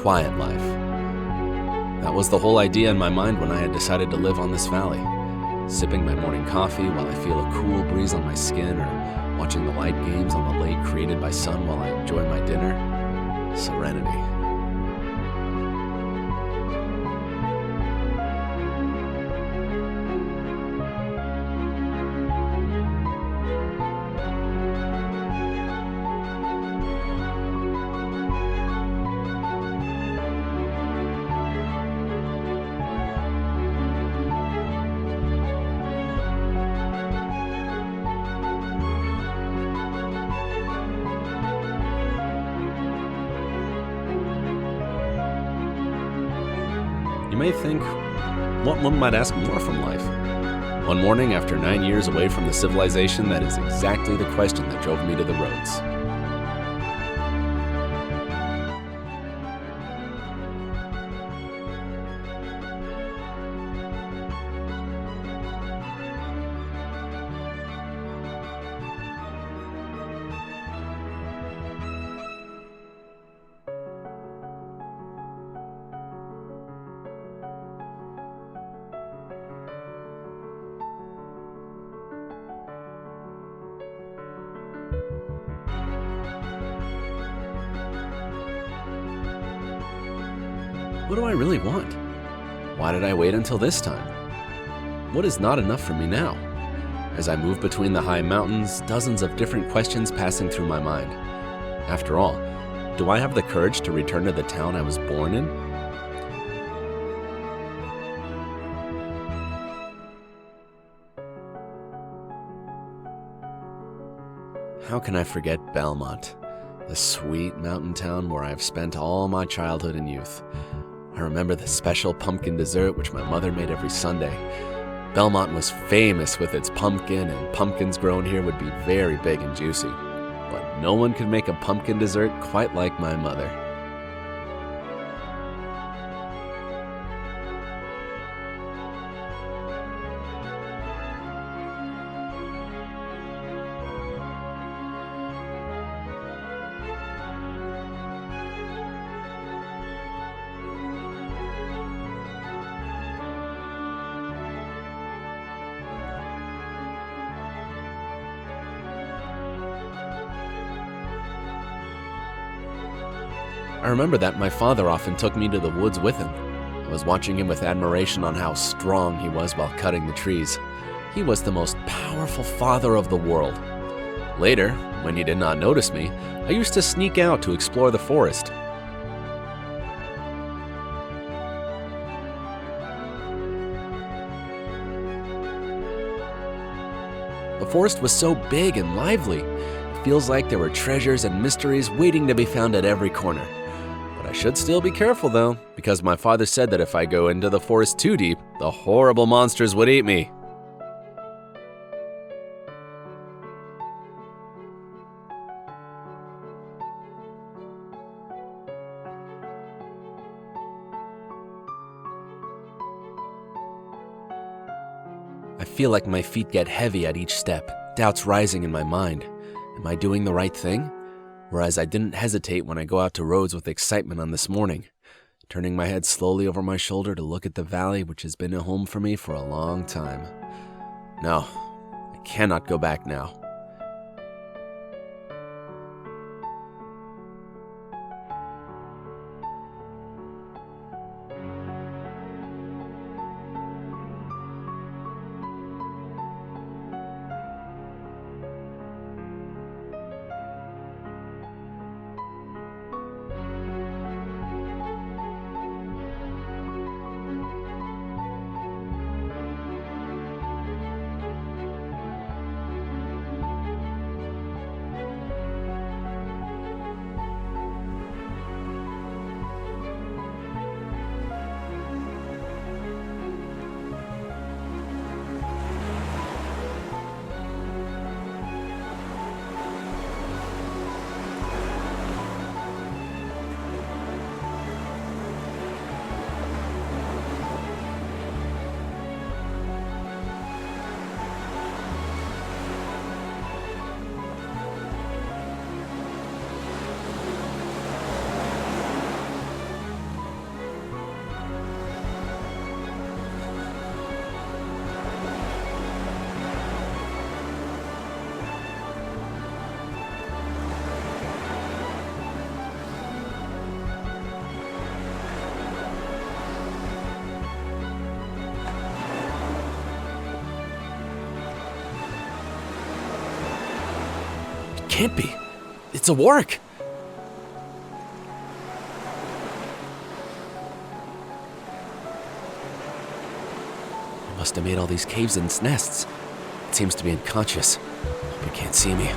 quiet life. That was the whole idea in my mind when I had decided to live on this valley. Sipping my morning coffee while I feel a cool breeze on my skin, or watching the light games on the lake created by sun while I enjoy my dinner. Serenity. You may think, what one might ask more from life? One morning, after 9 years away from the civilization, that is exactly the question that drove me to the roads. What do I really want? Why did I wait until this time? What is not enough for me now? As I move between the high mountains, dozens of different questions passing through my mind. After all, do I have the courage to return to the town I was born in? How can I forget Belmont, the sweet mountain town where I have spent all my childhood and youth? I remember the special pumpkin dessert which my mother made every Sunday. Belmont was famous with its pumpkin, and pumpkins grown here would be very big and juicy. But no one could make a pumpkin dessert quite like my mother. I remember that my father often took me to the woods with him. I was watching him with admiration on how strong he was while cutting the trees. He was the most powerful father of the world. Later, when he did not notice me, I used to sneak out to explore the forest. The forest was so big and lively. It feels like there were treasures and mysteries waiting to be found at every corner. I should still be careful though, because my father said that if I go into the forest too deep, the horrible monsters would eat me. I feel like my feet get heavy at each step, doubts rising in my mind. Am I doing the right thing? Whereas I didn't hesitate when I go out to roads with excitement on this morning, turning my head slowly over my shoulder to look at the valley which has been a home for me for a long time. No, I cannot go back now. can't be. It's a work. I must have made all these caves and nests. It seems to be unconscious. Hope it can't see me.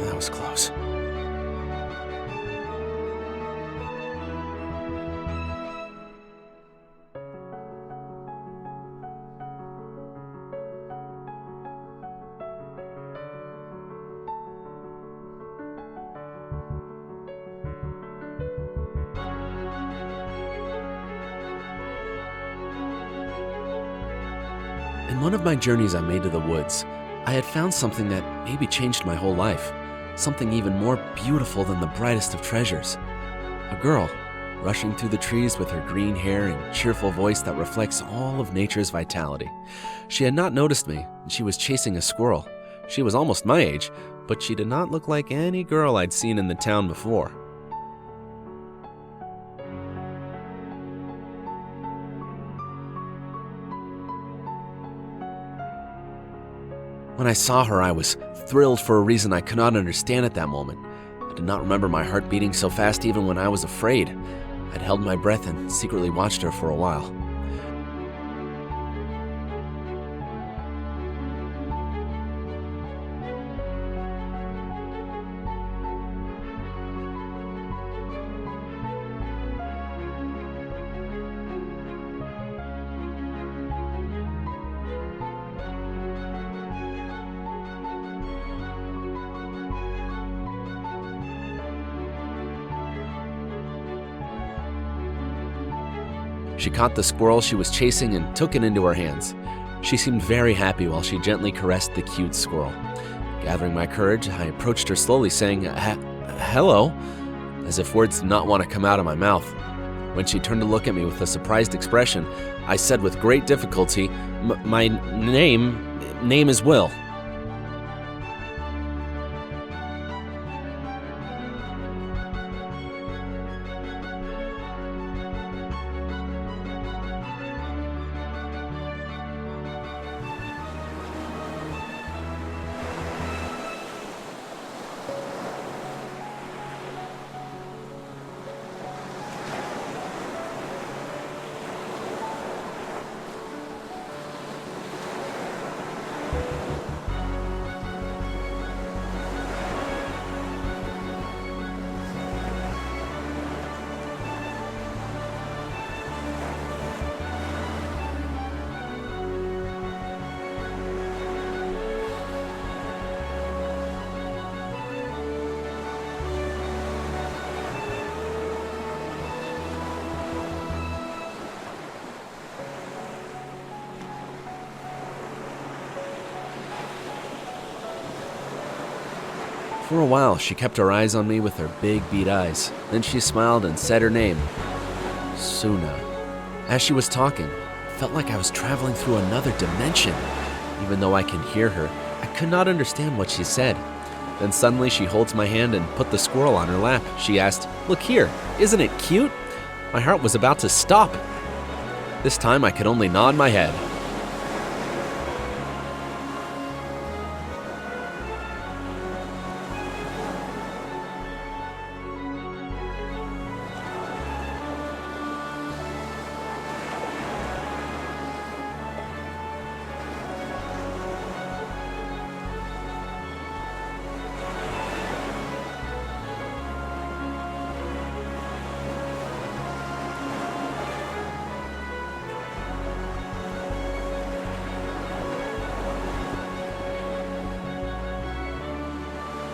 That was close. In one of my journeys I made to the woods, I had found something that maybe changed my whole life. Something even more beautiful than the brightest of treasures. A girl, rushing through the trees with her green hair and cheerful voice that reflects all of nature's vitality. She had not noticed me, and she was chasing a squirrel. She was almost my age, but she did not look like any girl I'd seen in the town before. When I saw her, I was thrilled for a reason I could not understand at that moment. I did not remember my heart beating so fast even when I was afraid. I'd held my breath and secretly watched her for a while. She caught the squirrel she was chasing and took it into her hands. She seemed very happy while she gently caressed the cute squirrel. Gathering my courage, I approached her slowly, saying, "Hello," as if words did not want to come out of my mouth. When she turned to look at me with a surprised expression, I said with great difficulty, My name is Will." For a while, she kept her eyes on me with her big bead eyes. Then she smiled and said her name, Suna. As she was talking, it felt like I was traveling through another dimension. Even though I can hear her, I could not understand what she said. Then suddenly she holds my hand and put the squirrel on her lap. She asked, "Look here, isn't it cute?" My heart was about to stop. This time I could only nod my head.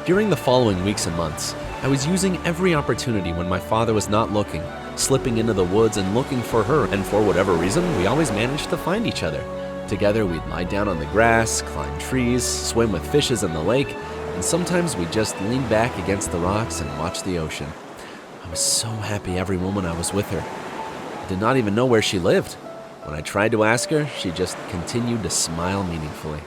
During the following weeks and months, I was using every opportunity when my father was not looking, slipping into the woods and looking for her, and for whatever reason, we always managed to find each other. Together, we'd lie down on the grass, climb trees, swim with fishes in the lake, and sometimes we'd just lean back against the rocks and watch the ocean. I was so happy every moment I was with her. I did not even know where she lived. When I tried to ask her, she just continued to smile meaningfully.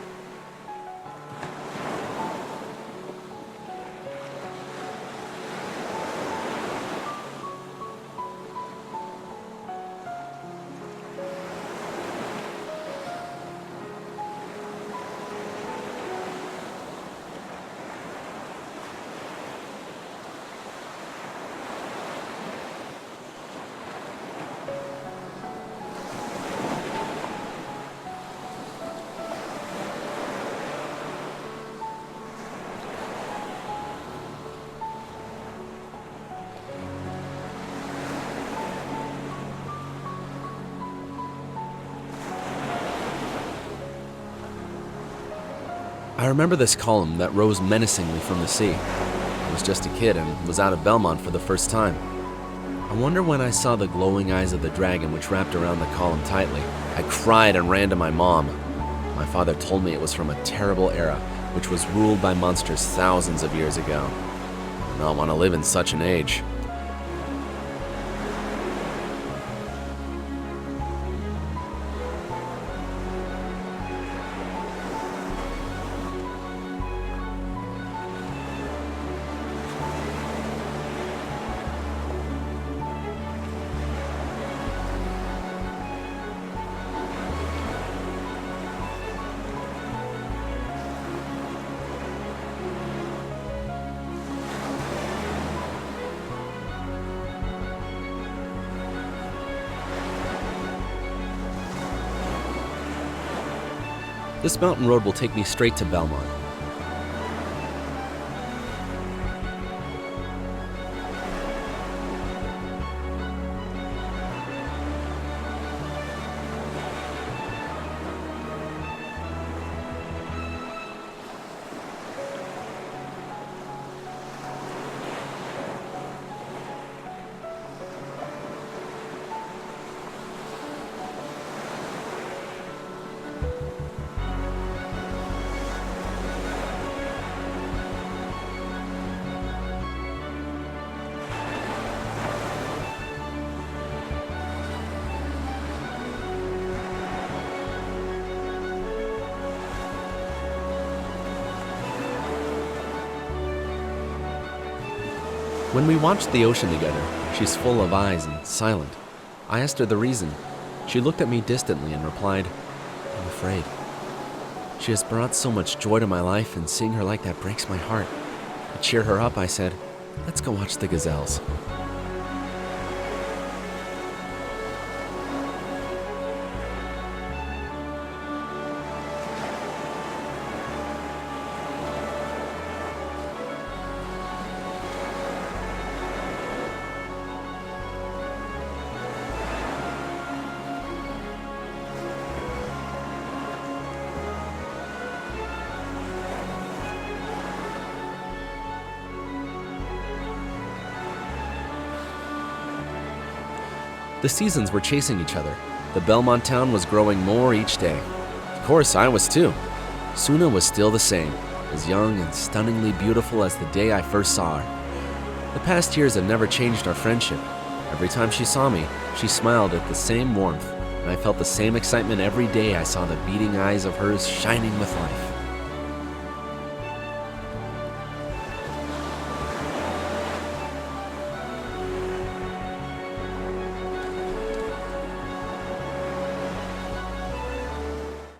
I remember this column that rose menacingly from the sea. I was just a kid and was out of Belmont for the first time. I wonder when I saw the glowing eyes of the dragon which wrapped around the column tightly. I cried and ran to my mom. My father told me it was from a terrible era which was ruled by monsters thousands of years ago. I did not want to live in such an age. This mountain road will take me straight to Belmont. When we watched the ocean together, she's full of eyes and silent. I asked her the reason. She looked at me distantly and replied, "I'm afraid." She has brought so much joy to my life, and seeing her like that breaks my heart. To cheer her up, I said, "Let's go watch the gazelles." The seasons were chasing each other. The Belmont town was growing more each day. Of course, I was too. Suna was still the same, as young and stunningly beautiful as the day I first saw her. The past years had never changed our friendship. Every time she saw me, she smiled with the same warmth, and I felt the same excitement every day I saw the beating eyes of hers shining with life.